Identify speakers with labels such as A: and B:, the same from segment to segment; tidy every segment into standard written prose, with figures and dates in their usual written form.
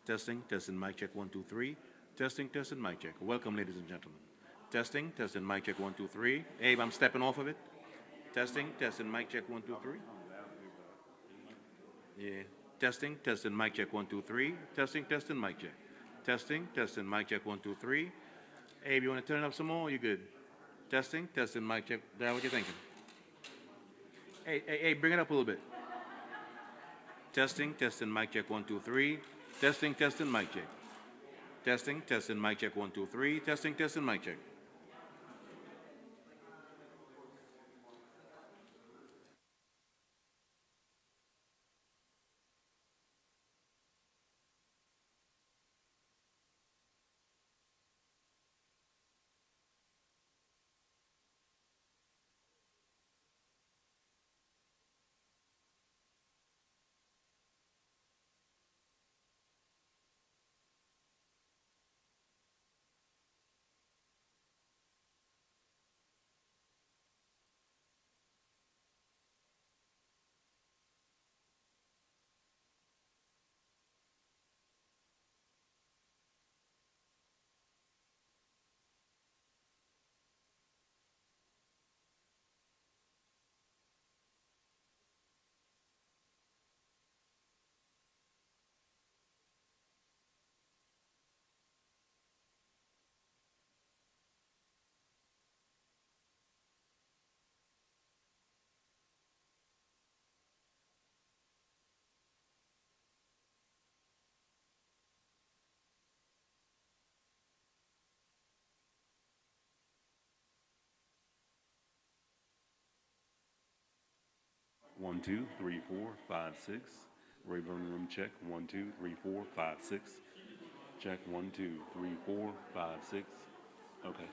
A: Testing, testing, mic check, one, two, three. Testing, testing, mic check. Welcome, ladies and gentlemen. Testing, testing, mic check, one, two, three. Abe, I'm stepping off of it. Testing, testing, mic check, one, two, three. Yeah. Testing, testing, mic check, one, two, three. Testing, testing, mic check. Testing, testing, mic check, one, two, three. Abe, you want to turn it up some more? Or you good? Testing, testing, mic check. Dad, what you thinking? Hey, bring it up a little bit. Testing, testing, mic check, one, two, three. Testing, testing, mic check. Testing, testing, mic check, one, two, three. Testing, testing, mic check.
B: 1, 2, 3, 4, 5, 6. Rayburn room check. 1, 2, 3, 4, 5, 6. Check 1, 2, 3, 4, 5, 6. Okay.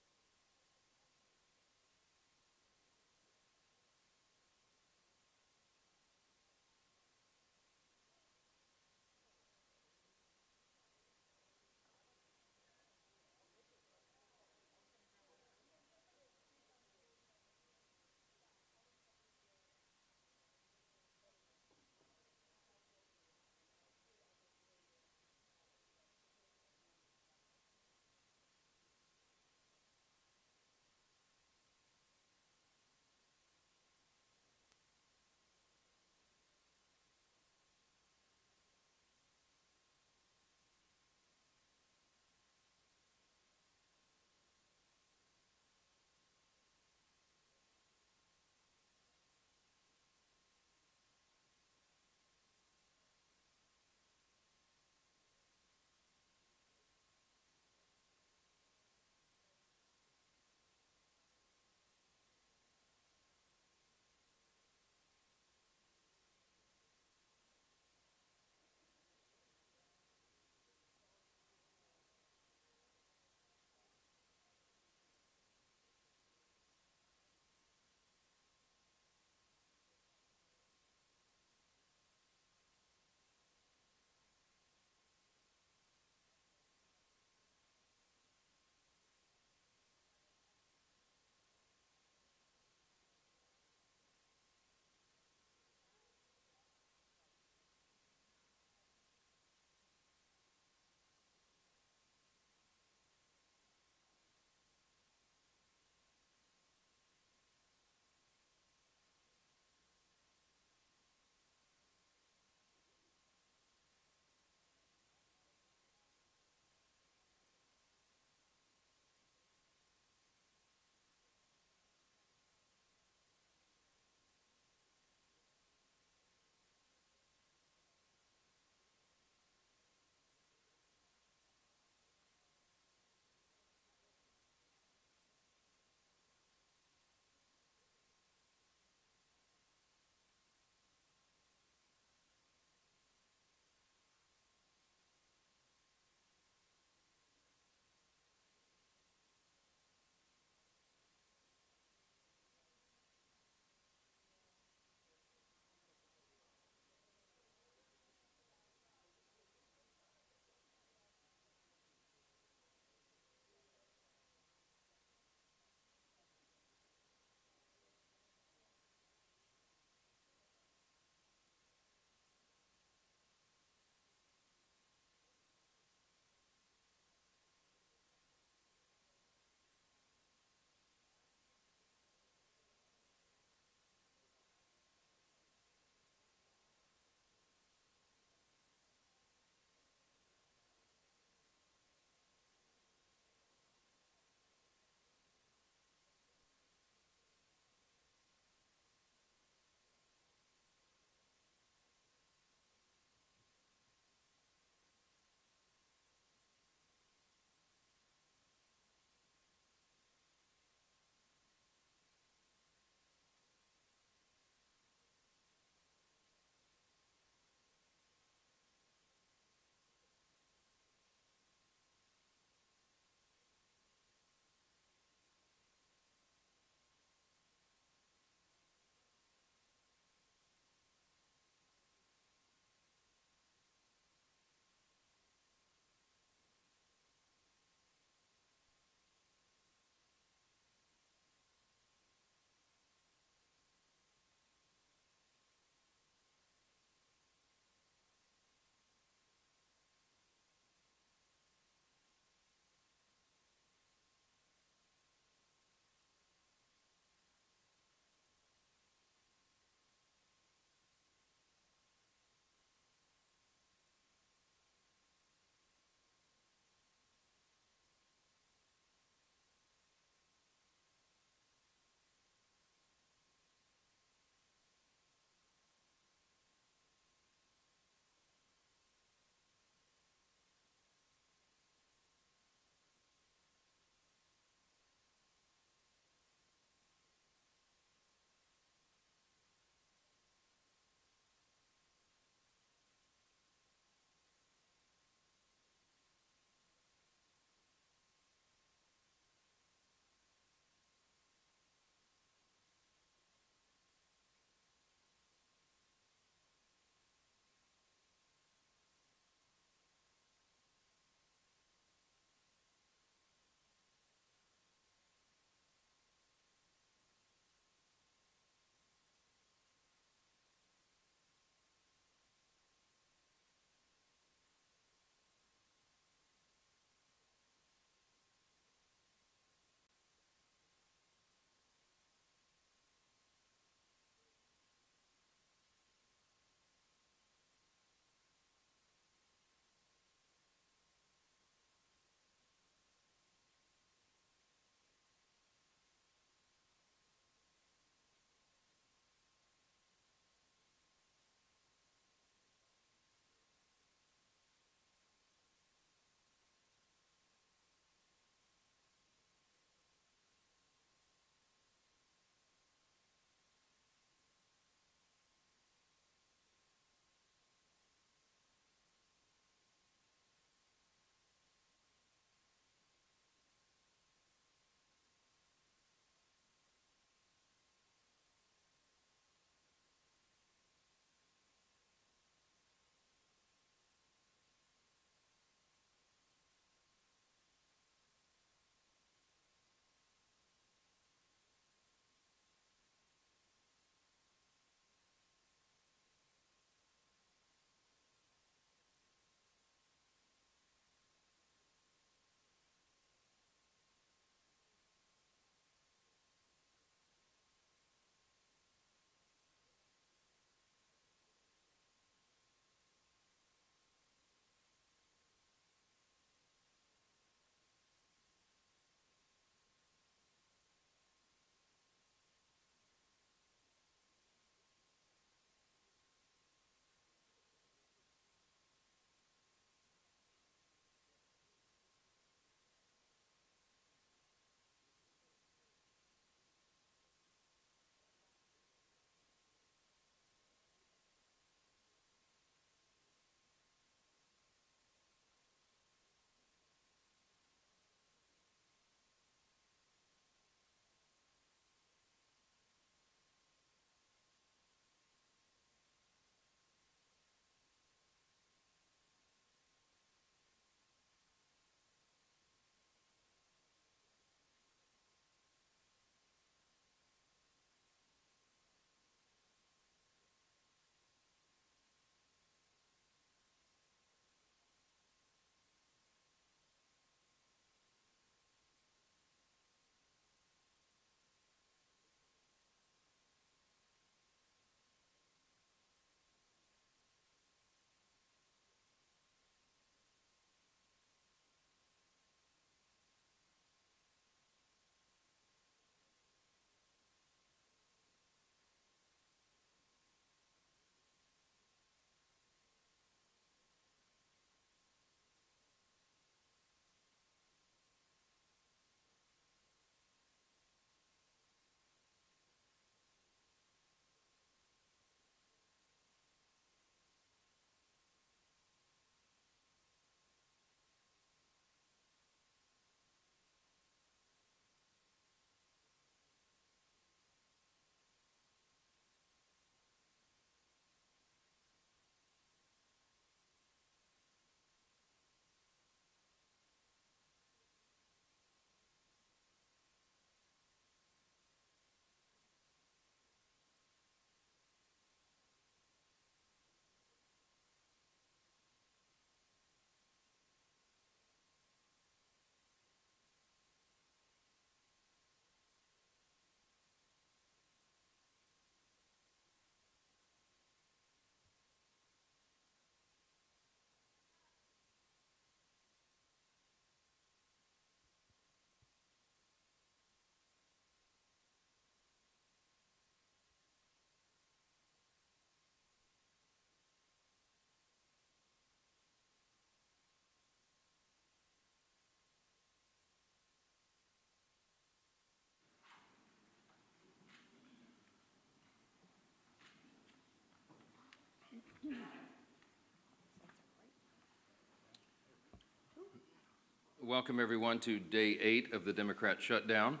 C: Welcome everyone to day 8 of the Democrat shutdown.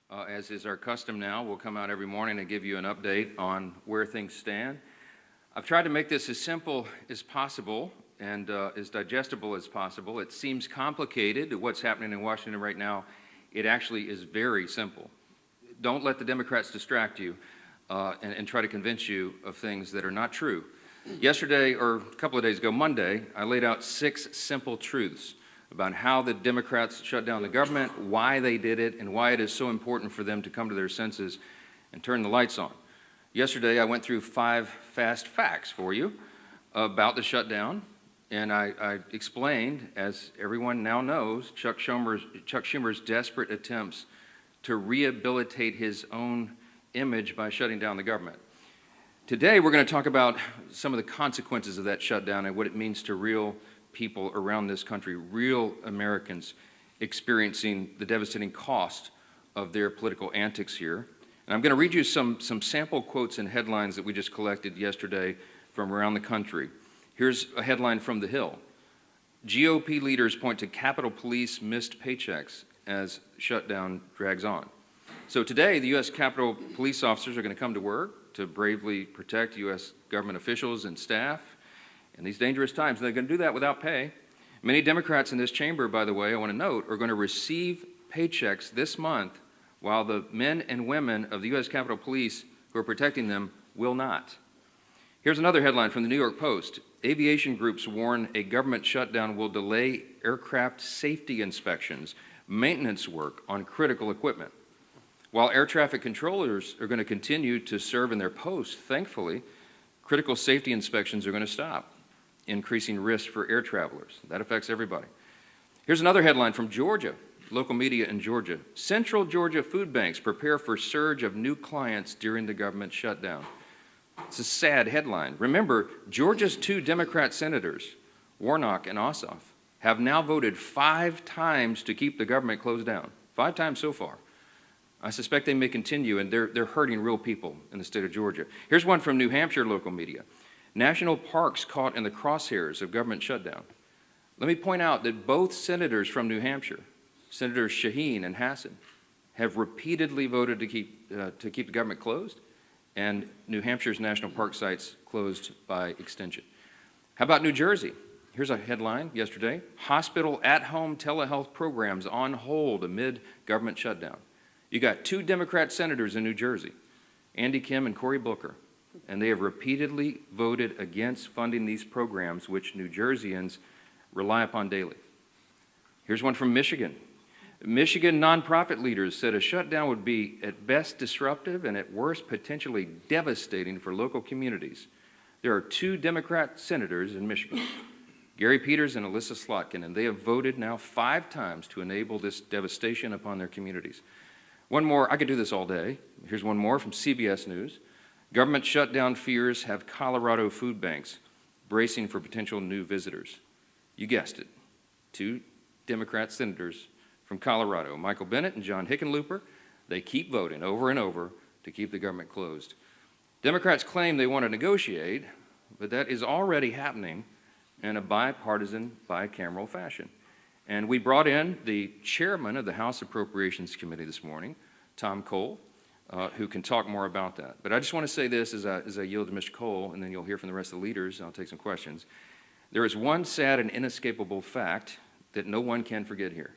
C: As is our custom now, we'll come out every morning and give you an update on where things stand. I've tried to make this as simple as possible and as digestible as possible. It seems complicated, what's happening in Washington right now. It actually is very simple. Don't let the Democrats distract you and try to convince you of things that are not true. Yesterday, or a couple of days ago, Monday, I laid out 6 simple truths about how the Democrats shut down the government, why they did it, and why it is so important for them to come to their senses and turn the lights on. Yesterday, I went through 5 fast facts for you about the shutdown, and I explained, as everyone now knows, Chuck Schumer's desperate attempts to rehabilitate his own image by shutting down the government. Today, we're going to talk about some of the consequences of that shutdown and what it means to real people around this country, real Americans experiencing the devastating cost of their political antics here. And I'm going to read you some sample quotes and headlines that we just collected yesterday from around the country. Here's a headline from The Hill. GOP leaders point to Capitol Police missed paychecks as shutdown drags on. So today, the U.S. Capitol Police officers are going to come to work to bravely protect U.S. government officials and staff in these dangerous times. They're going to do that without pay. Many Democrats in this chamber, by the way, I want to note, are going to receive paychecks this month while the men and women of the U.S. Capitol Police who are protecting them will not. Here's another headline from the New York Post. Aviation groups warn a government shutdown will delay aircraft safety inspections, maintenance work on critical equipment. While air traffic controllers are going to continue to serve in their posts, thankfully, critical safety inspections are going to stop, increasing risk for air travelers. That affects everybody. Here's another headline from Georgia, local media in Georgia. Central Georgia food banks prepare for surge of new clients during the government shutdown. It's a sad headline. Remember, Georgia's 2 Democrat senators, Warnock and Ossoff, have now voted 5 times to keep the government closed down. 5 times so far. I suspect they may continue, and they're hurting real people in the state of Georgia. Here's one from New Hampshire local media. National parks caught in the crosshairs of government shutdown. Let me point out that both senators from New Hampshire, Senators Shaheen and Hassan, have repeatedly voted to keep the government closed, and New Hampshire's national park sites closed by extension. How about New Jersey? Here's a headline yesterday. Hospital at-home telehealth programs on hold amid government shutdown. You got 2 Democrat senators in New Jersey, Andy Kim and Cory Booker, and they have repeatedly voted against funding these programs which New Jerseyans rely upon daily. Here's one from Michigan. Michigan nonprofit leaders said a shutdown would be at best disruptive and at worst potentially devastating for local communities. There are 2 Democrat senators in Michigan, Gary Peters and Alyssa Slotkin, and they have voted now 5 times to enable this devastation upon their communities. One more, I could do this all day. Here's one more from CBS News. Government shutdown fears have Colorado food banks bracing for potential new visitors. You guessed it, 2 Democrat senators from Colorado, Michael Bennet and John Hickenlooper. They keep voting over and over to keep the government closed. Democrats claim they want to negotiate, but that is already happening in a bipartisan, bicameral fashion. And we brought in the chairman of the House Appropriations Committee this morning, Tom Cole, who can talk more about that. But I just want to say this as I yield to Mr. Cole, and then you'll hear from the rest of the leaders, and I'll take some questions. There is one sad and inescapable fact that no one can forget here.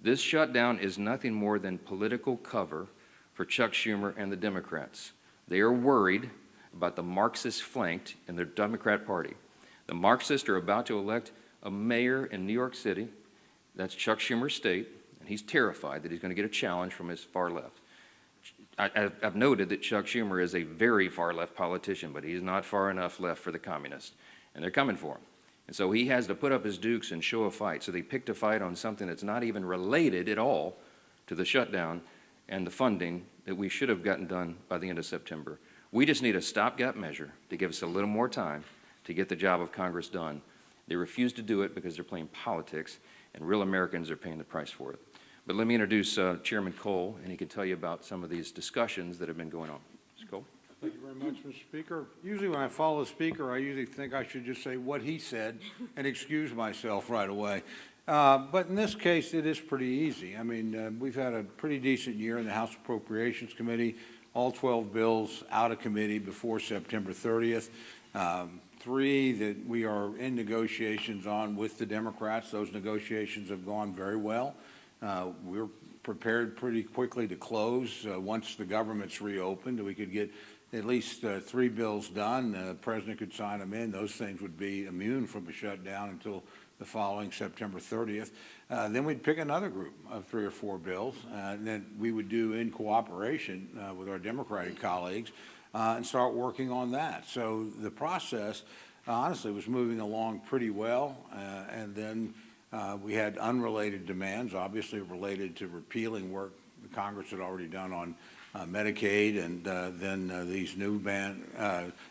C: This shutdown is nothing more than political cover for Chuck Schumer and the Democrats. They are worried about the Marxist flanked in their Democrat Party. The Marxists are about to elect a mayor in New York City. That's Chuck Schumer's state, and he's terrified that he's going to get a challenge from his far left. I've noted that Chuck Schumer is a very far-left politician, but he's not far enough left for the communists, and they're coming for him. And so he has to put up his dukes and show a fight. So they picked a fight on something that's not even related at all to the shutdown and the funding that we should have gotten done by the end of September. We just need a stopgap measure to give us a little more time to get the job of Congress done. They refuse to do it because they're playing politics, and real Americans are paying the price for it. But let me introduce Chairman Cole, and he can tell you about some of these discussions that have been going on. Mr. Cole.
D: Thank you very much, Mr. Speaker. Usually when I follow the Speaker, I usually think I should just say what he said and excuse myself right away. But in this case, it is pretty easy. I mean, we've had a pretty decent year in the House Appropriations Committee, all 12 bills out of committee before September 30th. 3 that we are in negotiations on with the Democrats. Those negotiations have gone very well. We're prepared pretty quickly to close once the government's reopened. We could get at least 3 bills done. The president could sign them in. Those things would be immune from a shutdown until the following September 30th. Then we'd pick another group of 3 or 4 bills, and then we would do in cooperation with our Democratic colleagues and start working on that. So the process, honestly, was moving along pretty well, and then we had unrelated demands, obviously related to repealing work the Congress had already done on Medicaid, and then these new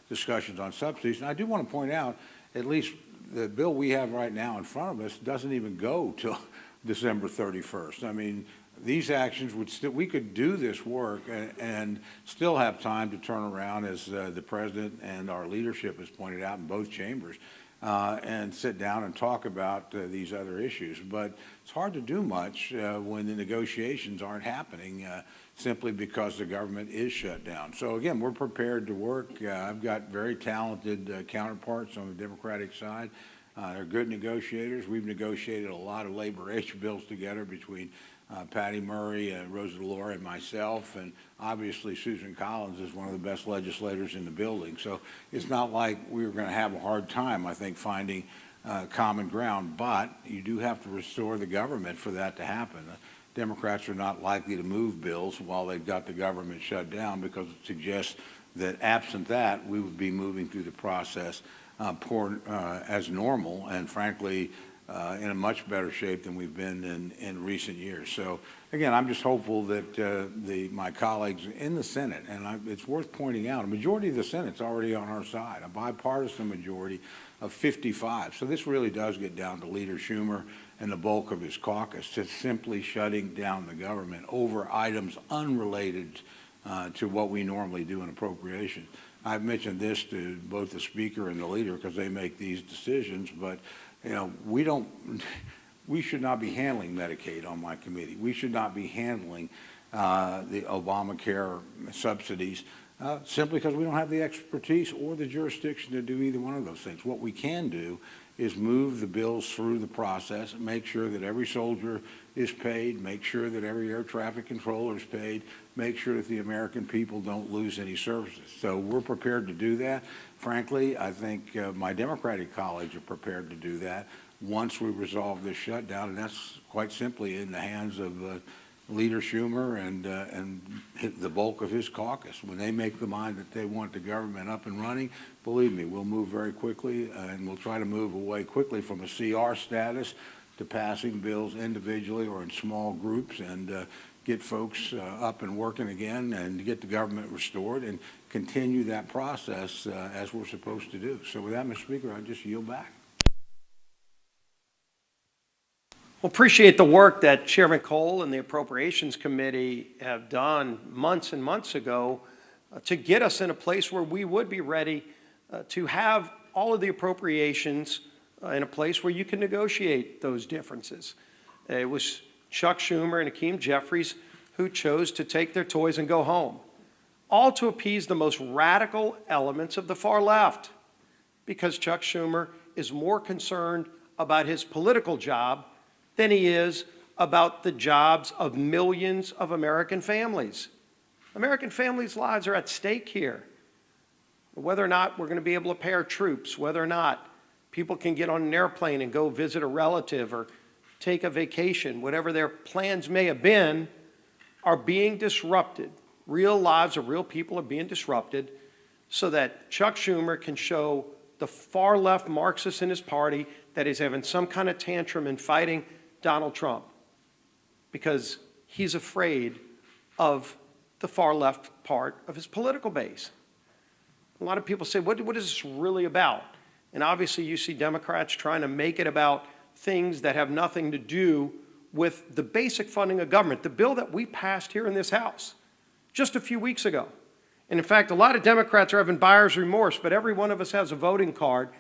D: discussions on subsidies. And I do want to point out, at least the bill we have right now in front of us doesn't even go till December 31st. I mean, these actions would still, we could do this work and still have time to turn around, as the president and our leadership has pointed out in both chambers, and sit down and talk about these other issues. But it's hard to do much when the negotiations aren't happening simply because the government is shut down. So again, we're prepared to work. I've got very talented counterparts on the Democratic side. They're good negotiators. We've negotiated a lot of labor issue bills together between Patty Murray, Rosa DeLore, and myself, and obviously Susan Collins is one of the best legislators in the building. So it's not like we were going to have a hard time, I think, finding common ground, but you do have to restore the government for that to happen. Democrats are not likely to move bills while they've got the government shut down, because it suggests that absent that, we would be moving through the process as normal, and frankly, in a much better shape than we've been in recent years. So again, I'm just hopeful that my colleagues in the Senate, and it's worth pointing out, a majority of the Senate's already on our side, a bipartisan majority of 55. So this really does get down to Leader Schumer and the bulk of his caucus to simply shutting down the government over items unrelated to what we normally do in appropriations. I've mentioned this to both the Speaker and the Leader because they make these decisions, but you know, we should not be handling Medicaid on my committee. We should not be handling the Obamacare subsidies simply because we don't have the expertise or the jurisdiction to do either one of those things. What we can do is move the bills through the process, make sure that every soldier is paid, make sure that every air traffic controller is paid, make sure that the American people don't lose any services. So we're prepared to do that. Frankly, I think my Democratic colleagues are prepared to do that once we resolve this shutdown, and that's quite simply in the hands of Leader Schumer and the bulk of his caucus. When they make the mind that they want the government up and running, believe me, we'll move very quickly, and we'll try to move away quickly from a CR status to passing bills individually or in small groups, and get folks up and working again, and get the government restored and continue that process as we're supposed to do. So with that, Mr. Speaker, I just yield back.
E: Well, appreciate the work that Chairman Cole and the Appropriations Committee have done months and months ago to get us in a place where we would be ready to have all of the appropriations in a place where you can negotiate those differences. It was Chuck Schumer and Hakeem Jeffries who chose to take their toys and go home, all to appease the most radical elements of the far left, because Chuck Schumer is more concerned about his political job than he is about the jobs of millions of American families. American families' lives are at stake here. Whether or not we're going to be able to pay our troops, whether or not people can get on an airplane and go visit a relative or take a vacation, whatever their plans may have been, are being disrupted. Real lives of real people are being disrupted so that Chuck Schumer can show the far left Marxist in his party that he's having some kind of tantrum and fighting Donald Trump because he's afraid of the far left part of his political base. A lot of people say, what is this really about? And obviously you see Democrats trying to make it about things that have nothing to do with the basic funding of government, the bill that we passed here in this House just a few weeks ago. And in fact, a lot of Democrats are having buyer's remorse, but every one of us has a voting card.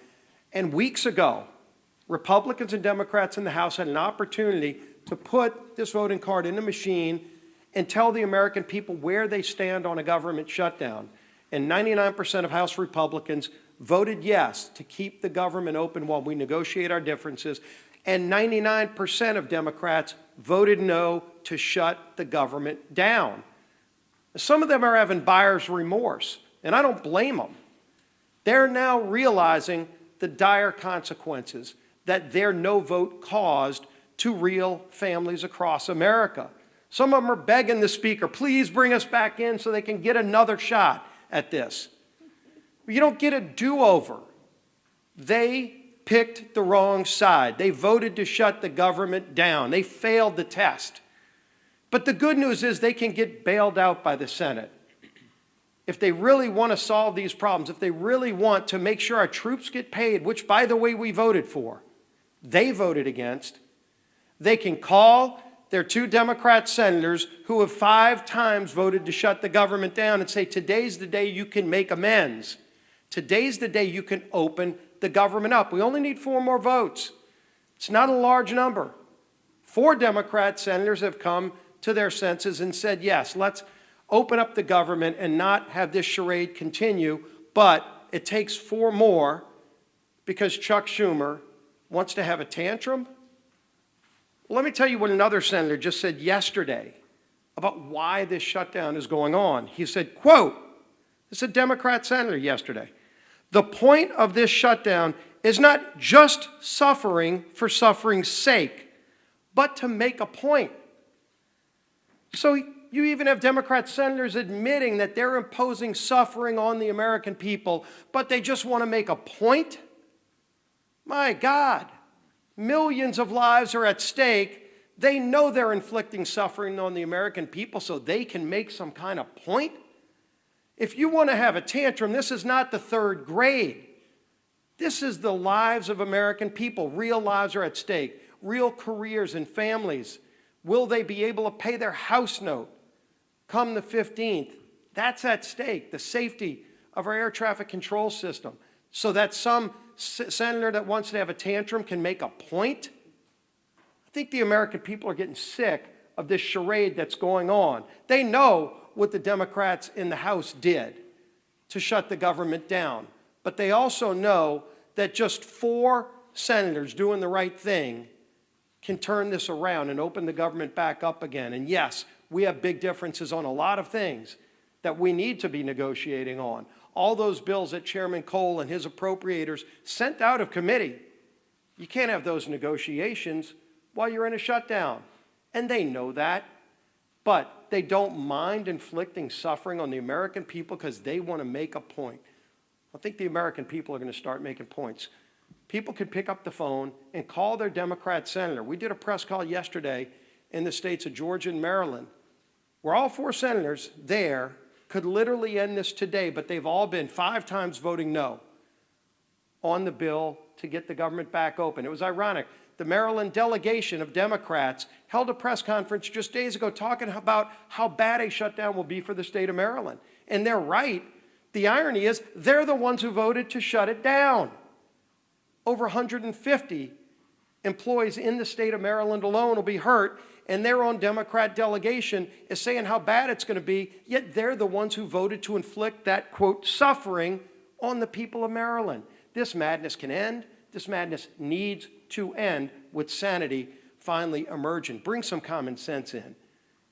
E: And weeks ago, Republicans and Democrats in the House had an opportunity to put this voting card in the machine and tell the American people where they stand on a government shutdown. And 99% of House Republicans voted yes to keep the government open while we negotiate our differences, and 99% of Democrats voted no to shut the government down. Some of them are having buyer's remorse, and I don't blame them. They're now realizing the dire consequences that their no vote caused to real families across America. Some of them are begging the Speaker, please bring us back in so they can get another shot at this. You don't get a do-over. They picked the wrong side. They voted to shut the government down. They failed the test. But the good news is they can get bailed out by the Senate. If they really want to solve these problems, if they really want to make sure our troops get paid, which, by the way, we voted for, they voted against, they can call their 2 Democrat senators who have 5 times voted to shut the government down and say, today's the day you can make amends. Today's the day you can open the government up. We only need 4 more votes. It's not a large number. 4 Democrat senators have come to their senses and said, yes, let's open up the government and not have this charade continue, but it takes 4 more because Chuck Schumer wants to have a tantrum. Let me tell you what another senator just said yesterday about why this shutdown is going on. He said, quote, this is a Democrat senator yesterday, the point of this shutdown is not just suffering for suffering's sake, but to make a point. So you even have Democrat senators admitting that they're imposing suffering on the American people, but they just want to make a point? My God, millions of lives are at stake. They know they're inflicting suffering on the American people so they can make some kind of point. If you want to have a tantrum, this is not the 3rd grade. This is the lives of American people. Real lives are at stake. Real careers and families. Will they be able to pay their house note come the 15th? That's at stake. The safety of our air traffic control system. So that some senator that wants to have a tantrum can make a point? I think the American people are getting sick of this charade that's going on. They know what the Democrats in the House did to shut the government down. But they also know that just 4 senators doing the right thing can turn this around and open the government back up again. And yes, we have big differences on a lot of things that we need to be negotiating on. All those bills that Chairman Cole and his appropriators sent out of committee, you can't have those negotiations while you're in a shutdown. And they know that. But they don't mind inflicting suffering on the American people because they want to make a point. I think the American people are going to start making points. People could pick up the phone and call their Democrat senator. We did a press call yesterday in the states of Georgia and Maryland, where all 4 senators there could literally end this today, but they've all been 5 times voting no on the bill to get the government back open. It was ironic. The Maryland delegation of Democrats held a press conference just days ago talking about how bad a shutdown will be for the state of Maryland. And they're right. The irony is they're the ones who voted to shut it down. Over 150 employees in the state of Maryland alone will be hurt, and their own Democrat delegation is saying how bad it's going to be, yet they're the ones who voted to inflict that, quote, suffering on the people of Maryland. This madness can end. This madness needs to end with sanity finally emerging. Bring some common sense in.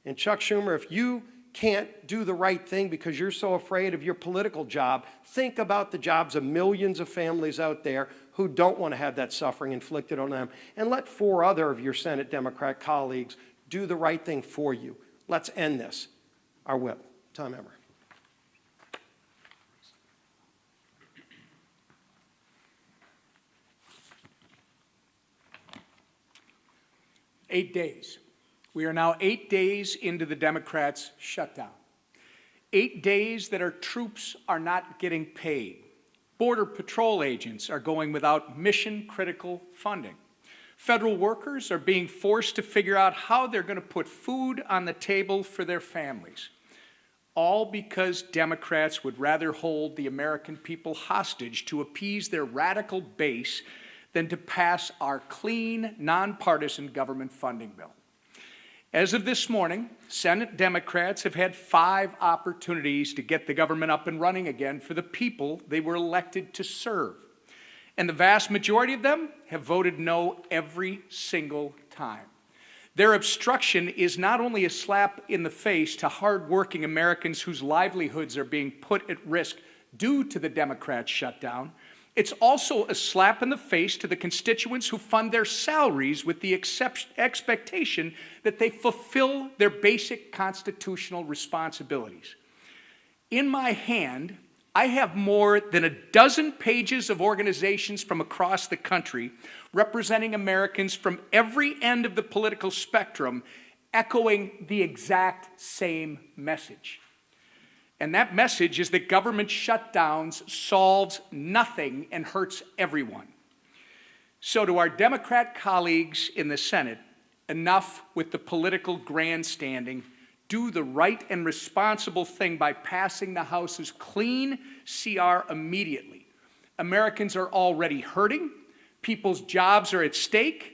E: And Chuck Schumer, if you can't do the right thing because you're so afraid of your political job, think about the jobs of millions of families out there who don't want to have that suffering inflicted on them. And let 4 other of your Senate Democrat colleagues do the right thing for you. Let's end this. Our whip. Tom Emmer.
F: Eight days. We are now 8 days into the Democrats' shutdown. 8 days that our troops are not getting paid. Border Patrol agents are going without mission-critical funding. Federal workers are being forced to figure out how they're going to put food on the table for their families. All because Democrats would rather hold the American people hostage to appease their radical base than to pass our clean, nonpartisan government funding bill. As of this morning, Senate Democrats have had 5 opportunities to get the government up and running again for the people they were elected to serve. And the vast majority of them have voted no every single time. Their obstruction is not only a slap in the face to hardworking Americans whose livelihoods are being put at risk due to the Democrat shutdown, it's also a slap in the face to the constituents who fund their salaries with the expectation that they fulfill their basic constitutional responsibilities. In my hand, I have more than a dozen pages of organizations from across the country representing Americans from every end of the political spectrum, echoing the exact same message. And that message is that government shutdowns solves nothing and hurts everyone. So to our Democrat colleagues in the Senate, enough with the political grandstanding. Do the right and responsible thing by passing the House's clean CR immediately. Americans are already hurting. People's jobs are at stake.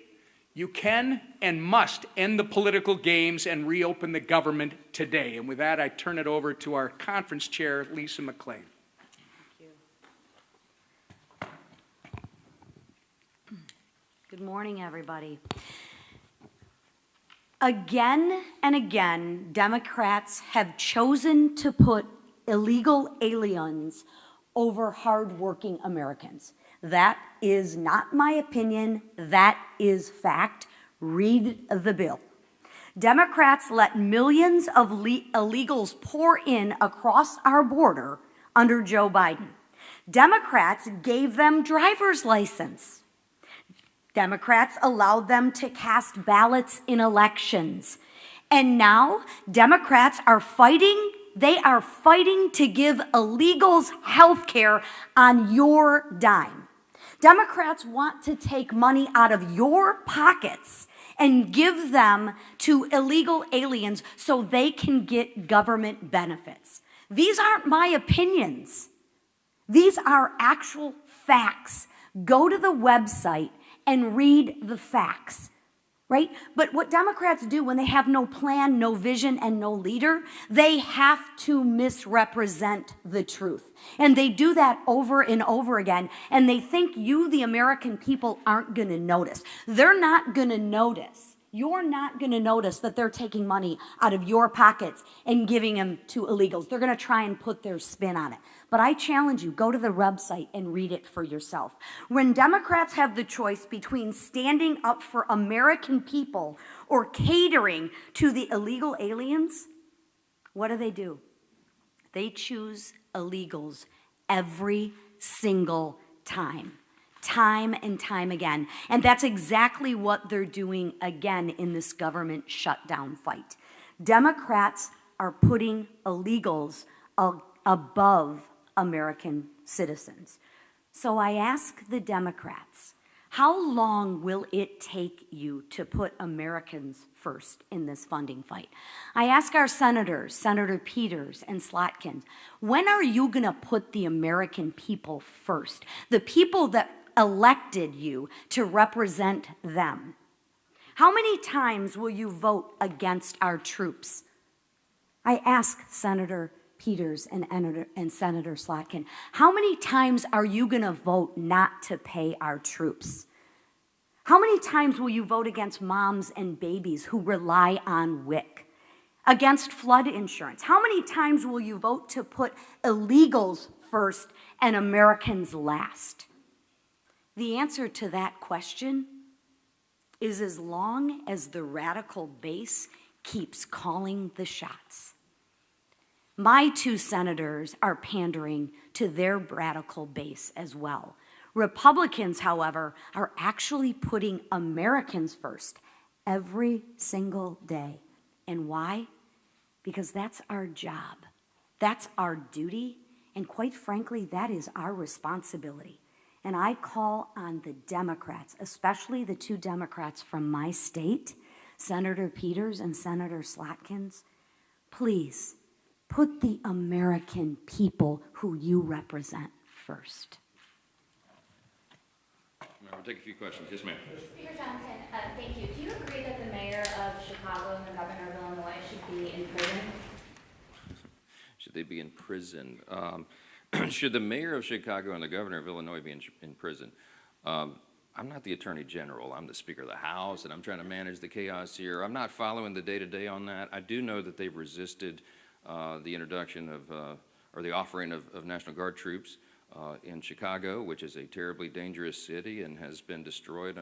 F: You can and must end the political games and reopen the government today. And with that, I turn it over to our conference chair, Lisa McClain.
G: Good morning, everybody. Again and again, Democrats have chosen to put illegal aliens over hardworking Americans. That is not my opinion. That is fact. Read the bill. Democrats let millions of illegals pour in across our border under Joe Biden. Democrats gave them driver's license. Democrats allowed them to cast ballots in elections. And now Democrats are fighting. They are fighting to give illegals health care on your dime. Democrats want to take money out of your pockets and give them to illegal aliens so they can get government benefits. These aren't my opinions. These are actual facts. Go to the website and read the facts, right? But what Democrats do when they have no plan, no vision, and no leader, they have to misrepresent the truth. And they do that over and over again. And they think you, the American people, aren't going to notice. They're not going to notice. You're not going to notice that they're taking money out of your pockets and giving them to illegals. They're going to try and put their spin on it. But I challenge you, go to the website and read it for yourself. When Democrats have the choice between standing up for American people or catering to the illegal aliens, what do? They choose illegals every single time and time again. And that's exactly what they're doing again in this government shutdown fight. Democrats are putting illegals above American citizens. So I ask the Democrats, how long will it take you to put Americans first in this funding fight? I ask our senators, Senator Peters and Slotkin, when are you going to put the American people first? The people that elected you to represent them. How many times will you vote against our troops? I ask Senator Peters and Senator Slotkin, how many times are you going to vote not to pay our troops? How many times will you vote against moms and babies who rely on WIC? Against flood insurance? How many times will you vote to put illegals first and Americans last? The answer to that question is as long as the radical base keeps calling the shots. My 2 senators are pandering to their radical base as well. Republicans, however, are actually putting Americans first every single day. And why? Because that's our job. That's our duty. And quite frankly, that is our responsibility. And I call on the Democrats, especially the 2 Democrats from my state, Senator Peters and Senator Slotkins, please put the American people who you represent first.
C: I'll take a few questions. Yes, ma'am.
H: Speaker Johnson, thank you. Do you agree that the mayor of Chicago and the governor of Illinois should be in prison?
C: Should they be in prison? Should the mayor of Chicago and the governor of Illinois be in prison? I'm not the attorney general. I'm the Speaker of the House, and I'm trying to manage the chaos here. I'm not following the day-to-day on that. I do know that they've resisted the introduction of, or the offering of National Guard troops in Chicago, which is a terribly dangerous city and has been destroyed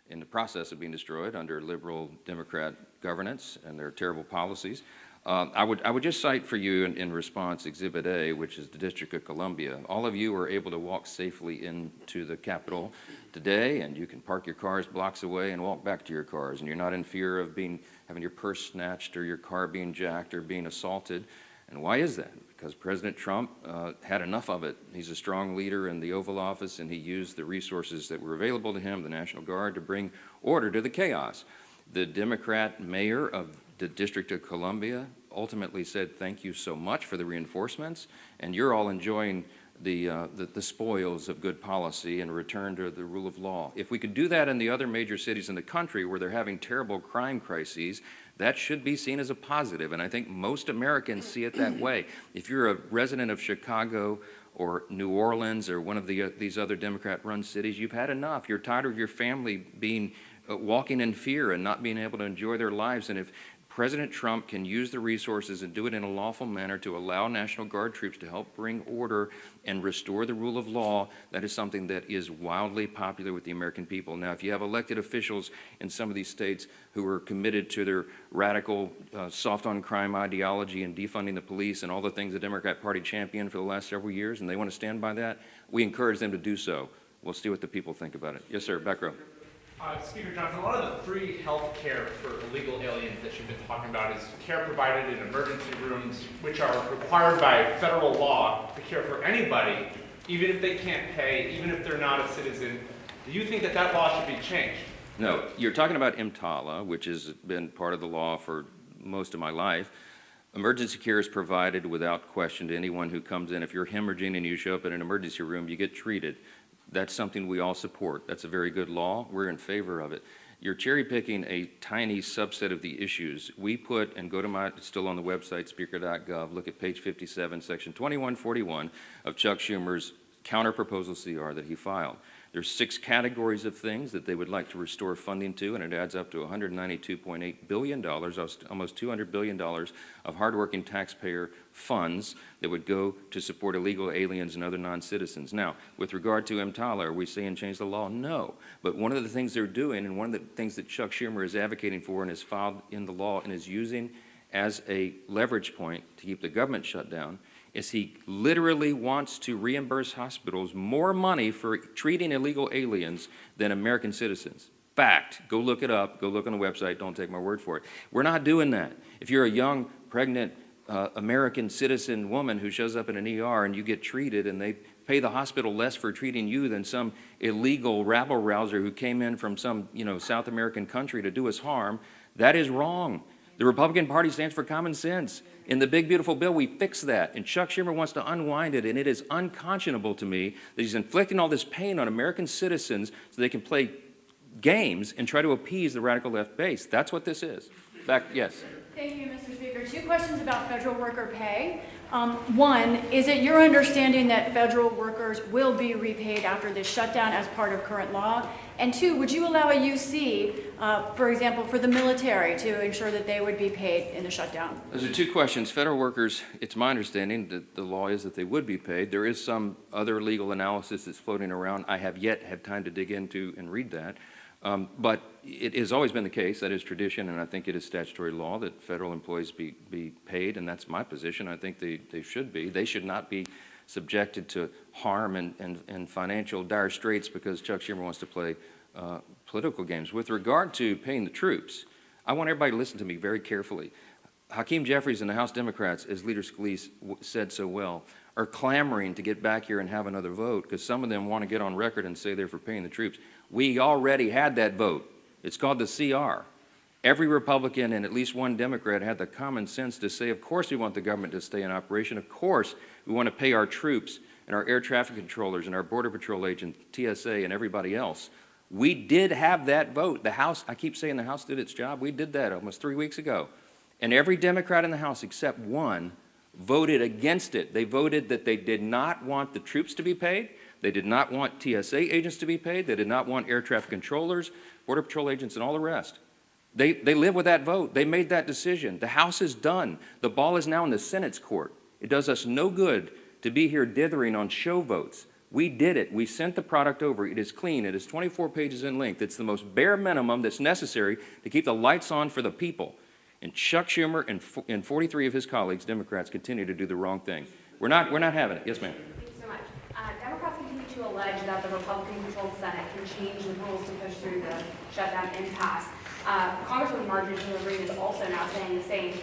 C: in the process of being destroyed under liberal Democrat governance and their terrible policies. I would just cite for you in response Exhibit A, which is the District of Columbia. All of you were able to walk safely into the Capitol today, and you can park your cars blocks away and walk back to your cars, and you're not in fear of having your purse snatched or your car being jacked or being assaulted. And why is that? Because President Trump had enough of it. He's a strong leader in the Oval Office, and he used the resources that were available to him, the National Guard, to bring order to the chaos. The Democrat mayor of the District of Columbia ultimately said, thank you so much for the reinforcements, and you're all enjoying the spoils of good policy and return to the rule of law. If we could do that in the other major cities in the country where they're having terrible crime crises, that should be seen as a positive, and I think most Americans see it that way. If you're a resident of Chicago or New Orleans or one of these other Democrat-run cities, you've had enough. You're tired of your family being walking in fear and not being able to enjoy their lives, and if President Trump can use the resources and do it in a lawful manner to allow National Guard troops to help bring order and restore the rule of law, that is something that is wildly popular with the American people. Now, if you have elected officials in some of these states who are committed to their radical, soft-on-crime ideology and defunding the police and all the things the Democrat Party championed for the last several years, and they want to stand by that, we encourage them to do so. We'll see what the people think about it. Yes, sir. Back row.
I: Speaker Johnson, a lot of the free health care for illegal aliens that you've been talking about is care provided in emergency rooms, which are required by federal law to care for anybody, even if they can't pay, even if they're not a citizen. Do you think that that law should be changed?
C: No. You're talking about EMTALA, which has been part of the law for most of my life. Emergency care is provided without question to anyone who comes in. If you're hemorrhaging and you show up in an emergency room, you get treated. That's something we all support. That's a very good law. We're in favor of it. You're cherry picking a tiny subset of the issues. We put, and go to it's still on the website, speaker.gov, look at page 57, section 2141 of Chuck Schumer's counter-proposal CR that he filed. There's 6 categories of things that they would like to restore funding to, and it adds up to $192.8 billion, almost $200 billion of hardworking taxpayer funds that would go to support illegal aliens and other non-citizens. Now, with regard to EMTALA, are we saying change the law? No. But one of the things they're doing, and one of the things that Chuck Schumer is advocating for and has filed in the law and is using as a leverage point to keep the government shut down, is he literally wants to reimburse hospitals more money for treating illegal aliens than American citizens. Fact. Go look it up. Go look on the website. Don't take my word for it. We're not doing that. If you're a young, pregnant American citizen woman who shows up in an ER and you get treated and they pay the hospital less for treating you than some illegal rabble-rouser who came in from some, South American country to do us harm, that is wrong. The Republican Party stands for common sense. In the big, beautiful bill, we fix that. And Chuck Schumer wants to unwind it, and it is unconscionable to me that he's inflicting all this pain on American citizens so they can play games and try to appease the radical left base. That's what this is. Back, yes.
H: Thank you, Mr. Speaker. 2 questions about federal worker pay. One, is it your understanding that federal workers will be repaid after this shutdown as part of current law? And 2, would you allow a UC, for example, for the military to ensure that they would be paid in the shutdown?
C: Those are 2 questions. Federal workers, it's my understanding that the law is that they would be paid. There is some other legal analysis that's floating around. I have yet had time to dig into and read that. But it has always been the case, that is tradition, and I think it is statutory law that federal employees be paid, and that's my position. I think they should be. They should not be subjected to harm and financial dire straits because Chuck Schumer wants to play political games. With regard to paying the troops, I want everybody to listen to me very carefully. Hakeem Jeffries and the House Democrats, as Leader Scalise said so well, are clamoring to get back here and have another vote because some of them want to get on record and say they're for paying the troops. We already had that vote. It's called the CR. Every Republican and at least one Democrat had the common sense to say, of course we want the government to stay in operation. Of course we want to pay our troops and our air traffic controllers and our Border Patrol agents, TSA, and everybody else. We did have that vote. The House, I keep saying the House did its job. We did that almost 3 weeks ago. And every Democrat in the House except one voted against it. They voted that they did not want the troops to be paid. They did not want TSA agents to be paid. They did not want air traffic controllers, Border Patrol agents, and all the rest. They live with that vote. They made that decision. The House is done. The ball is now in the Senate's court. It does us no good to be here dithering on show votes. We did it. We sent the product over. It is clean. It is 24 pages in length. It's the most bare minimum that's necessary to keep the lights on for the people. And Chuck Schumer and 43 of his colleagues, Democrats, continue to do the wrong thing. We're not having it. Yes, ma'am.
J: Thank you so much. Democrats continue to allege that the Republican-controlled Senate can change the rules to push through the shutdown impasse. Congresswoman Marjorie Taylor Greene is also now saying the same.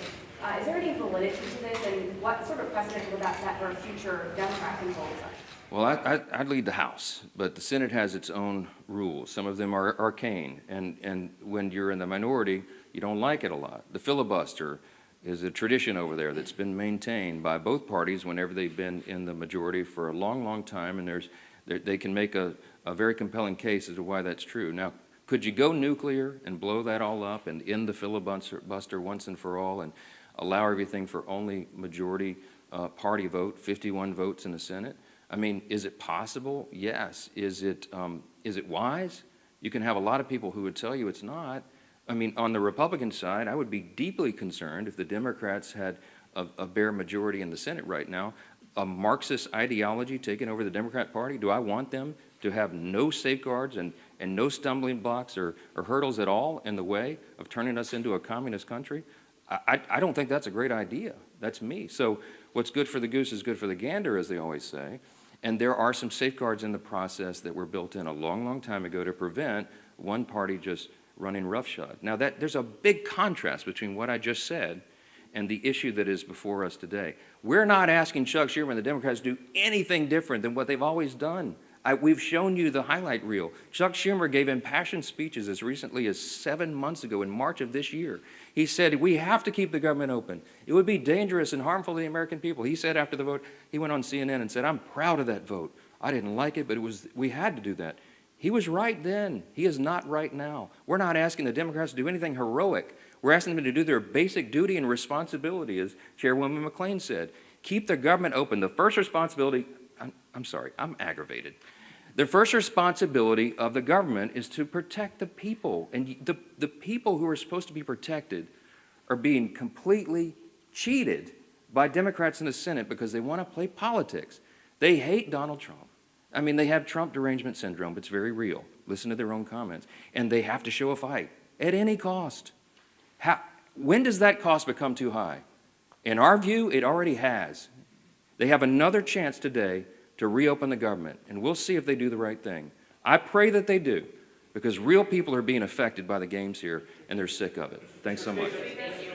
J: Is there any validity to this, and what sort of precedent would that set for a future Democrat-controlled Senate?
C: Well, I'd lead the House, but the Senate has its own rules. Some of them are arcane, and when you're in the minority, you don't like it a lot. The filibuster is a tradition over there that's been maintained by both parties whenever they've been in the majority for a long, long time, and they can make a very compelling case as to why that's true. Now, could you go nuclear and blow that all up and end the filibuster once and for all and allow everything for only majority party vote, 51 votes in the Senate? I mean, is it possible? Yes. Is it wise? You can have a lot of people who would tell you it's not. I mean, on the Republican side, I would be deeply concerned if the Democrats had a bare majority in the Senate right now. A Marxist ideology taking over the Democrat Party? Do I want them to have no safeguards and no stumbling blocks or hurdles at all in the way of turning us into a communist country? I don't think that's a great idea. That's me. So what's good for the goose is good for the gander, as they always say. And there are some safeguards in the process that were built in a long, long time ago to prevent one party just running roughshod. Now, there's a big contrast between what I just said and the issue that is before us today. We're not asking Chuck Schumer and the Democrats to do anything different than what they've always done. We've shown you the highlight reel. Chuck Schumer gave impassioned speeches as recently as 7 months ago in March of this year. He said, we have to keep the government open. It would be dangerous and harmful to the American people. He said after the vote, he went on CNN and said, I'm proud of that vote. I didn't like it, but we had to do that. He was right then. He is not right now. We're not asking the Democrats to do anything heroic. We're asking them to do their basic duty and responsibility, as Chairwoman McClain said. Keep the government open. The first responsibility, I'm sorry, I'm aggravated. The first responsibility of the government is to protect the people. And the people who are supposed to be protected are being completely cheated by Democrats in the Senate because they want to play politics. They hate Donald Trump. I mean, they have Trump derangement syndrome. It's very real. Listen to their own comments. And they have to show a fight at any cost. When does that cost become too high? In our view, it already has. They have another chance today to reopen the government, and we'll see if they do the right thing. I pray that they do, because real people are being affected by the games here, and they're sick of it. Thanks so much.
J: Thank you.